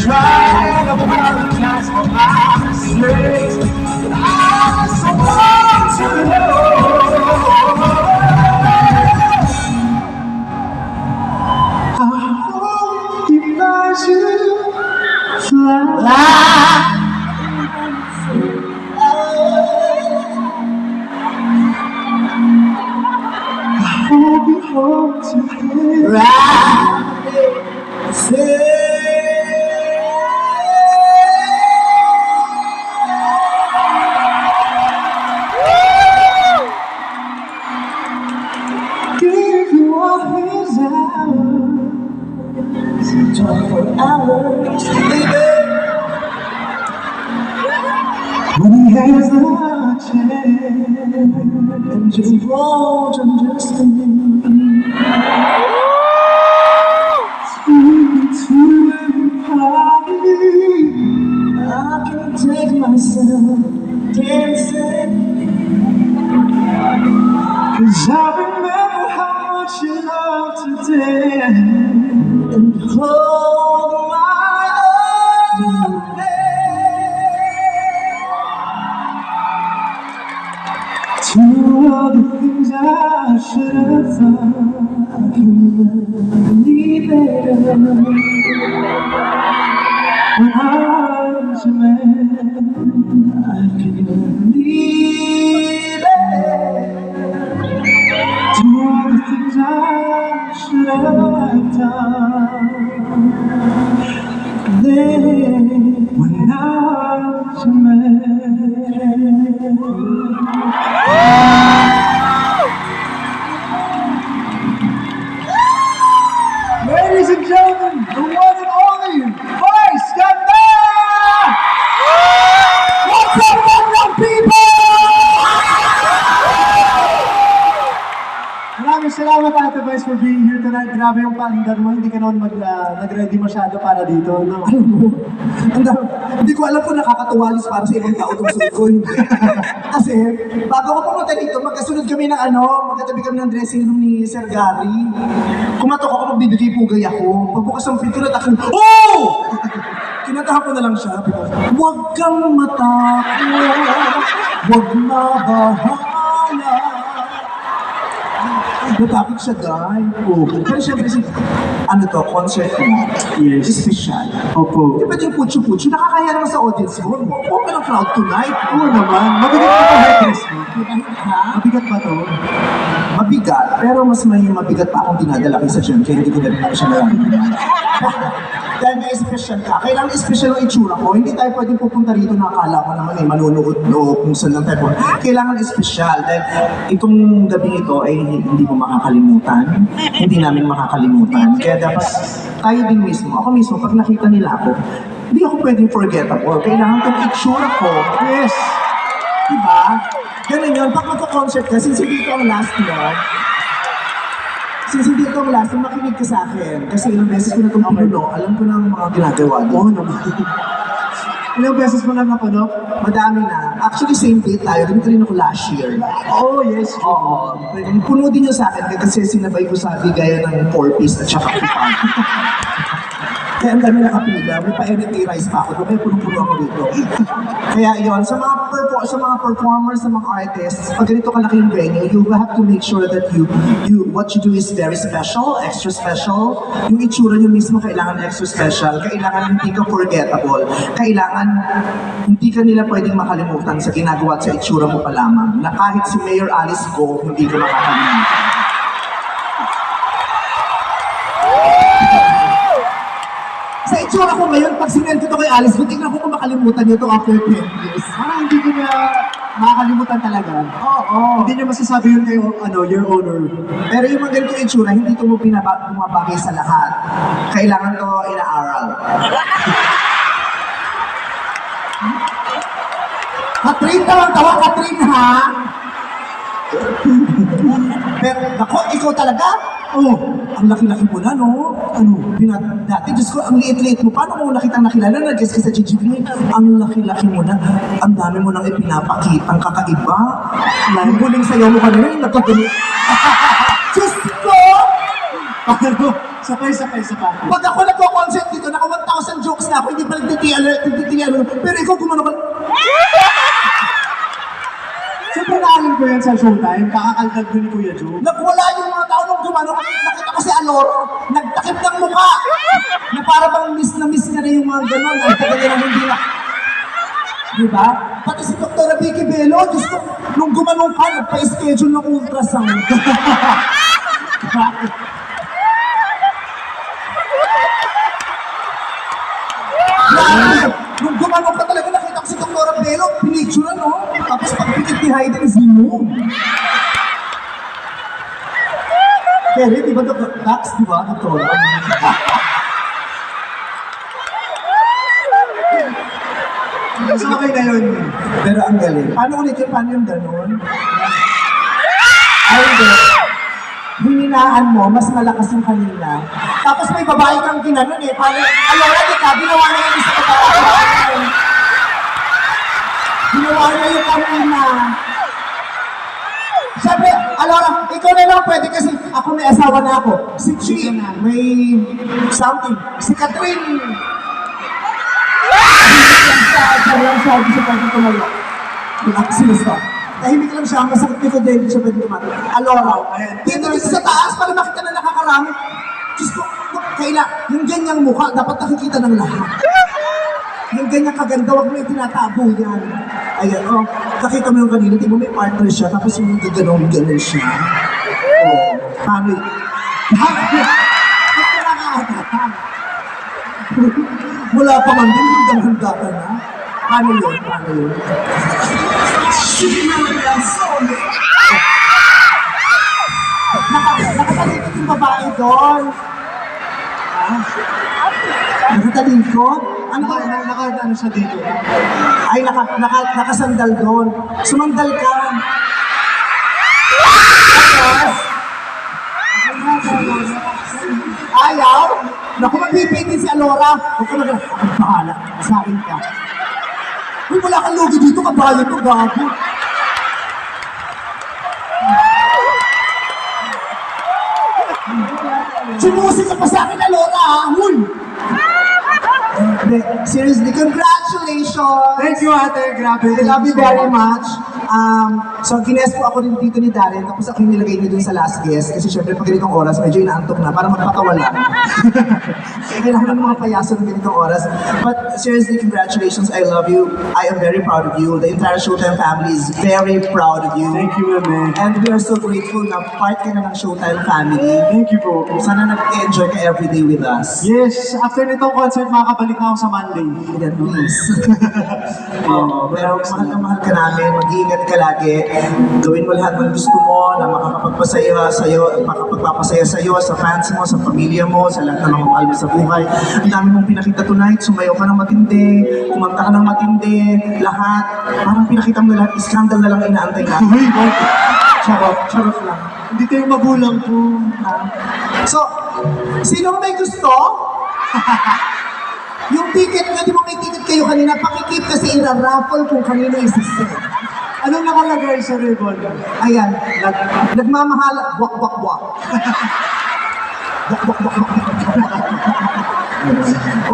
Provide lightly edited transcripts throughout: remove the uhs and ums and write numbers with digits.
Try to apologize for my mistakes, but I just want to know. I hope he buys you fly. I hope he holds your hand right. Say for hours, baby. When he has the chance, and you won't understand. To party, I can take myself dancing. 'Cause I remember how much you loved to dance and hold my own hand. To all the things I should have done, I can believe it. When I was a man, I can believe it. To all the things I should have done, then when I was a man. Ladies and gentlemen, the one and only Vice Ganda! What's up, London people? Maraming salamat Ate Vice for being here tonight. Grabe yung paandar mo, hindi ka naman nag-ready masyado para dito, no? Hindi ko alam kung nakakatuwalis para sa ibang tao itong suit ko. Kasi, bago ako pumunta dito, magkasunod kami ng magkatabi kami ng dressing room ni Sir Gary. Kumatok ako, magbibigay pugay ako. Pagbukas ng pinto, natakot, oh! Kinatahan ko na lang siya. Huwag kang matakot, huwag mabahala. Natakot siya, guy. Oh. Pero syempre, concert mo. Yes. Special. Opo. Di ba yung putyo-putyo? Nakakaya naman sa audience mo. Open ang crowd tonight. Oo naman. Mabigat ba ito headrest mo? Ha? Mabigat ba ito? Mabigat, pero mas may mabigat pa akong dinadala kaysa dyan, kaya hindi ko na siya nalaman. Dahil may special ka, kailangan special ang itsura ko. Hindi tayo pwedeng pupunta rito na akala ko naman manunood o kung saan lang tayo. Kailangan special dahil itong gabi ito ay hindi mo makakalimutan. Hindi namin makakalimutan. Kaya dapat tayo din mismo, ako mismo, pag nakita nila ako, hindi ako pwedeng forgettable. Kailangan itong itsura ko. Yes! Diba? Ganun yun, pag magka-concert ka, since hindi ito ang last mo, makinig ka sa akin. Kasi ilang beses ko na itong pinuno, alam ko na ang mga ginagawa doon. Ilang beses mo lang napano? Madami na. Actually, same date tayo. Ganito rin ako last year. Oh, yes. Oo. Puno din yun sa akin kasi sinabay ko sa bigaya ng 4-piece at saka 5. Kaya ang dami nakapila, may pa-energy rice pa ako, kaya punong-puno ako dito. Kaya yun, sa mga performers, sa mga artists, pag ganito kalaking venue, you have to make sure that what you do is very special, extra special. Yung itsura nyo mismo kailangan extra special, kailangan hindi ka forgettable, kailangan hindi ka nila pwedeng makalimutan sa ginagawa at sa itsura mo pa lamang, na kahit si Mayor Alice Go, hindi ka makakalimutan. Sa itsura ko ngayon, pag sinend ko ito kay Alice, hindi na ako makalimutan nyo ito after 10 years. Parang hindi ko na makakalimutan talaga. Oo. Hindi niyo masasabi yun kayo, your honor. Pero yung mga ganitong itsura, hindi ito mo bumabagay sa lahat. Kailangan to inaaral. Katrin, tawang-tawa, Katrin, ha? Pero, ako, ikaw talaga? Oh, ang laki-laki mo na, no? Dati, Diyos ko, ang liit-liit mo. Paano mo nakitang nakilala? Nag-guess ka sa GGV. Ang laki-laki mo na. Ang dami mo nang ipinapakitang kakaiba. Yung huling sayo mo kanina, yung nagkagano. Diyos ko! Paano? Sabay. Pag ako nagko-concert dito, naka 1,000 jokes na ako, hindi pa nagtitiyan. Pero ikaw gumano ka. Siyempre naalim ko yan sa showtime, kakakaldag ko ni Kuya Joe. Nagwala yung mga tao nung gumano. Nakita ko si Aloro, nagtakip ng mukha. Na para bang miss na miss niya na yung mga gano'n. Ang tagal na hindi na. Diba? Pati si Dr. Vicky Bello, Diyos ko, nung gumanong ka, nagpa-schedule ng ultrasound. Nung gumanong ka talaga, nakita ko si Dr. Bello, pinicture no? Tapos pagpikit ni Hayden, zoom. Pero, di ba, Dax, di ba, Dr. Sa akin na yun. Pero ang galing. Paano ulit yun? Paano yung gano'n? Ay, hindi. Hininaan mo, mas malakas yung kanina. Tapos may babae kang ginanon eh. Parang, Alora, di ka, ginawa na yung isa babae. Ginawa na yung kanina. Siyempre, Alora, ikaw na lang pwede kasi ako may asawa na ako. Si Chi, may something. Si Catherine, sabi siya pwede tumayo. Sinasta. Tahimik lang siya, masakit nito din siya pwede tumayo. Alora, dito sa taas para makita na nakakarami. Diyos ko, yung ganyang mukha, dapat nakikita ng lahat. Yung ganyang kaganda, wag mo yung tinatago yan. Ayan, nakita mo yung kanina, di mo may partner siya, tapos yung gaganong-ganon siya. Paano yun? Wala pa man din, handa ka na. Paano yun? Nakatalikot yung babae doon. Nakatalikot? Ano ba? Ano siya dito? Ay, nakasandal doon. Sumandal ka. Ayaw? Naku, magpipitin si Alora. Huwag ka mag- Ang bahala. Sa akin ka. Uy, wala kang logi dito. Kabayo to, gago. Sinusi ka pa sa akin, Alora, ha? Huy! Seriously, congratulations! Thank you, ate. Grabe. I love you very much. So, gines po ako rin dito ni Darren, tapos ako yung nilagay niyo dun sa last guest, kasi syempre pag ganitong oras, medyo inaantok na, para magpatawa lang. Kaya kailangan ng mga payaso ng ganitong oras. But seriously, congratulations. I love you. I am very proud of you. The entire Showtime family is very proud of you. Thank you, ma'am. And we are so grateful na part ka na ng Showtime family. Thank you po. Sana nag-enjoy ka everyday with us. Yes, after nitong concert, makakabalik na ako sa Monday. Yan, please. Pero mahal ka namin, mag-iingat ka lagi. Gawin mo lahat ng gusto mo na makakapagpasaya sa'yo, sa fans mo, sa pamilya mo, sa lahat ng mga mahal mo sa buhay. Ang dami mong pinakita tonight, sumayaw ka ng matindi, kumanta ka ng matindi, lahat. Parang pinakita mo na lahat, scandal na lang inaantay ka. Uy, Mark. Charot lang. Hindi tayo magulang po. So, sino may gusto? Yung ticket nga, di ba may ticket kayo kanina, pakikip kasi ira-raffle kung kanina isisip. Anong nakalagay sa ribbon? Ayan, nagmamahal, wak.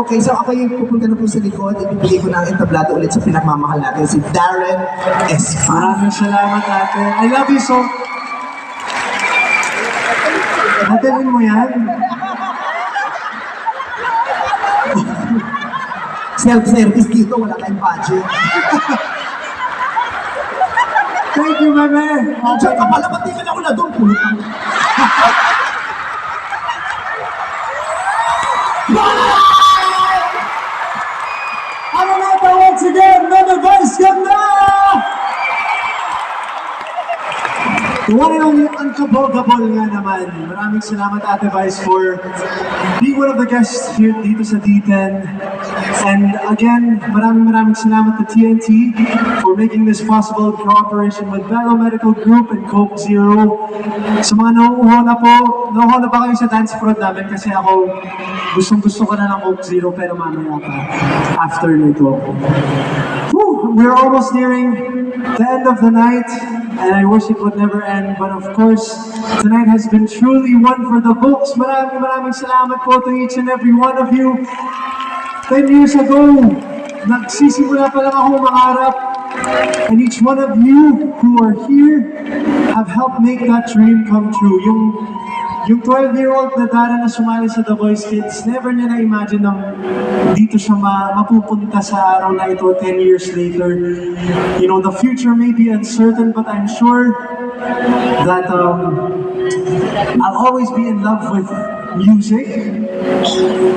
Okay, so ako yung pupunta na po sa likod, ibibigay ko na ang entablado ulit sa pinagmamahal natin, si Darren Espa. Maraming salamat, ate. I love you so. Natalin mo yan. Self-service dito, wala tayong budget. Thank you, meme. Diyan ka pala, ba't di ka na ako na doon? Pulutang. Ano na ito once again? Meme Vice, yan na! The one and only Unkabogable nga naman. Maraming salamat Ate Vice for being one of the guests here dito sa D10. And again, maraming salamat to TNT for making this possible in cooperation with Velo Medical Group and Coke Zero. Sa mga nauuho na ba kayo sa dance prod namin? Kasi ako, gusto ko na ng Coke Zero pero mamaya pa, after nito. Whew, we're almost nearing the end of the night, and I wish it would never end. But of course, tonight has been truly one for the books. Maraming salamat po to each and every one of you. 10 years ago, nagsisimula pa lang ako mangarap. And each one of you who are here have helped make that dream come true. Yung 12-year-old na Dara na sumali sa The Voice Kids, never niya na-imagine na dito siya mapupunta sa araw na ito 10 years later. You know, the future may be uncertain, but I'm sure that I'll always be in love with music.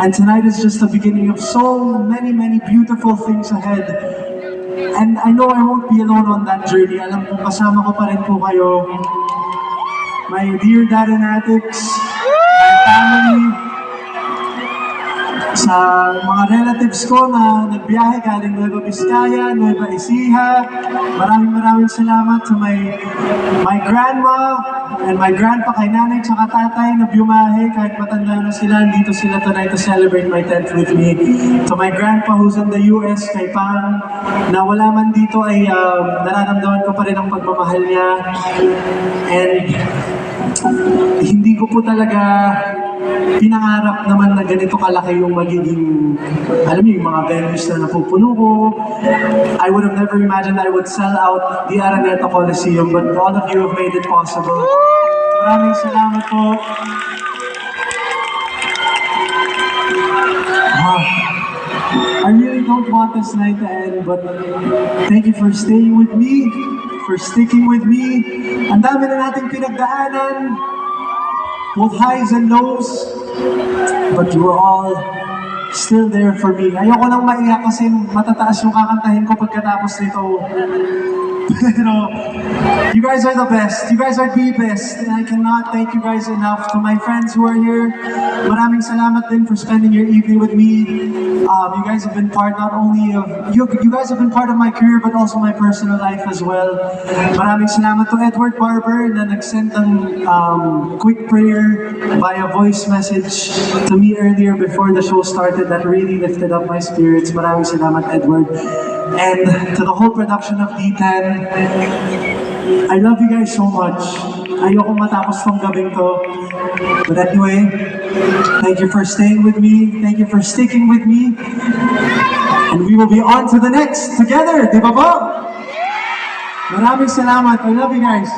And tonight is just the beginning of so many beautiful things ahead. And I know I won't be alone on that journey. Alam ko, kasama ko pa rin po kayo. My dear Daranatics, my family, sa mga relatives ko na nagbiyahe galing Nueva Vizcaya, Nueva Ecija. Maraming salamat sa my grandma and my grandpa, kay nanay tsaka tatay na biumahe kahit matanda na sila. Dito sila tonight to celebrate my 10th with me. To my grandpa who's in the US, kay Pang, na wala man dito ay nararamdaman ko pa rin ang pagmamahal niya. And hindi ko po talaga pinangarap naman na ganito kalaki yung magiging, alam niyo, yung mga venues na napupuno ko. I would have never imagined I would sell out the Araneta Coliseum, but all of you have made it possible. Maraming salamat po. I really don't want this night to end, but thank you for staying with me, for sticking with me. Ang dami na nating pinagdaanan, both highs and lows, but you were all still there for me. Ayoko nang maiyak kasi matataas yung kakantahin ko pagkatapos nito. Pero, you guys are the best. You guys are the best. And I cannot thank you guys enough. To my friends who are here, maraming salamat din for spending your evening with me. You guys have been part not only of, you guys have been part of my career, but also my personal life as well. Maraming salamat to Edward Barber na nag-send ng quick prayer via voice message to me earlier before the show started. That really lifted up my spirits. Maraming salamat, Edward. And to the whole production of D10, I love you guys so much. Ayoko matapos tong gabing to. But anyway, thank you for staying with me. Thank you for sticking with me. And we will be on to the next together, di ba po? Maraming salamat. I love you guys.